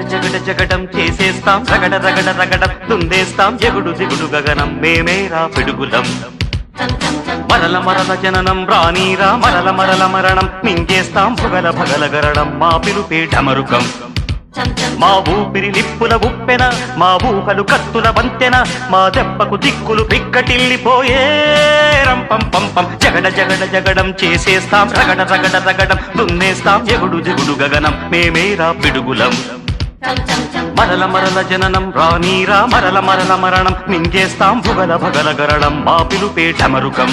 జగడ జగడం చేసేస్తాం రగడ రగడ రగడం దుందేస్తాం ఎగుడు దిగుడు గగనం మేమేరా పిడుగులం మరల మరల జననం రానీరా మరల మరల మరణం మింగేస్తాం భుగల భగల గరడం మా పిలుపే డమరుకం మా ఊపిరి నిప్పుల ఉప్పెన మా ఊహలు కత్తుల వంతెన మా దెబ్బకు దిక్కులు పిక్కటిల్లిపోయే రంపం పంపం జగడ జగడ జగడం చేసేస్తాం రగడ రగడ రగడం దున్నేస్తాం ఎగుడు దిగుడు గగనం మేమేరా పిడుగులం మరల మరల జననం రానీరా మరల మరల మరణం మింగేస్తాం భుగల భగల గరడం మా పిలుపే డమరుకం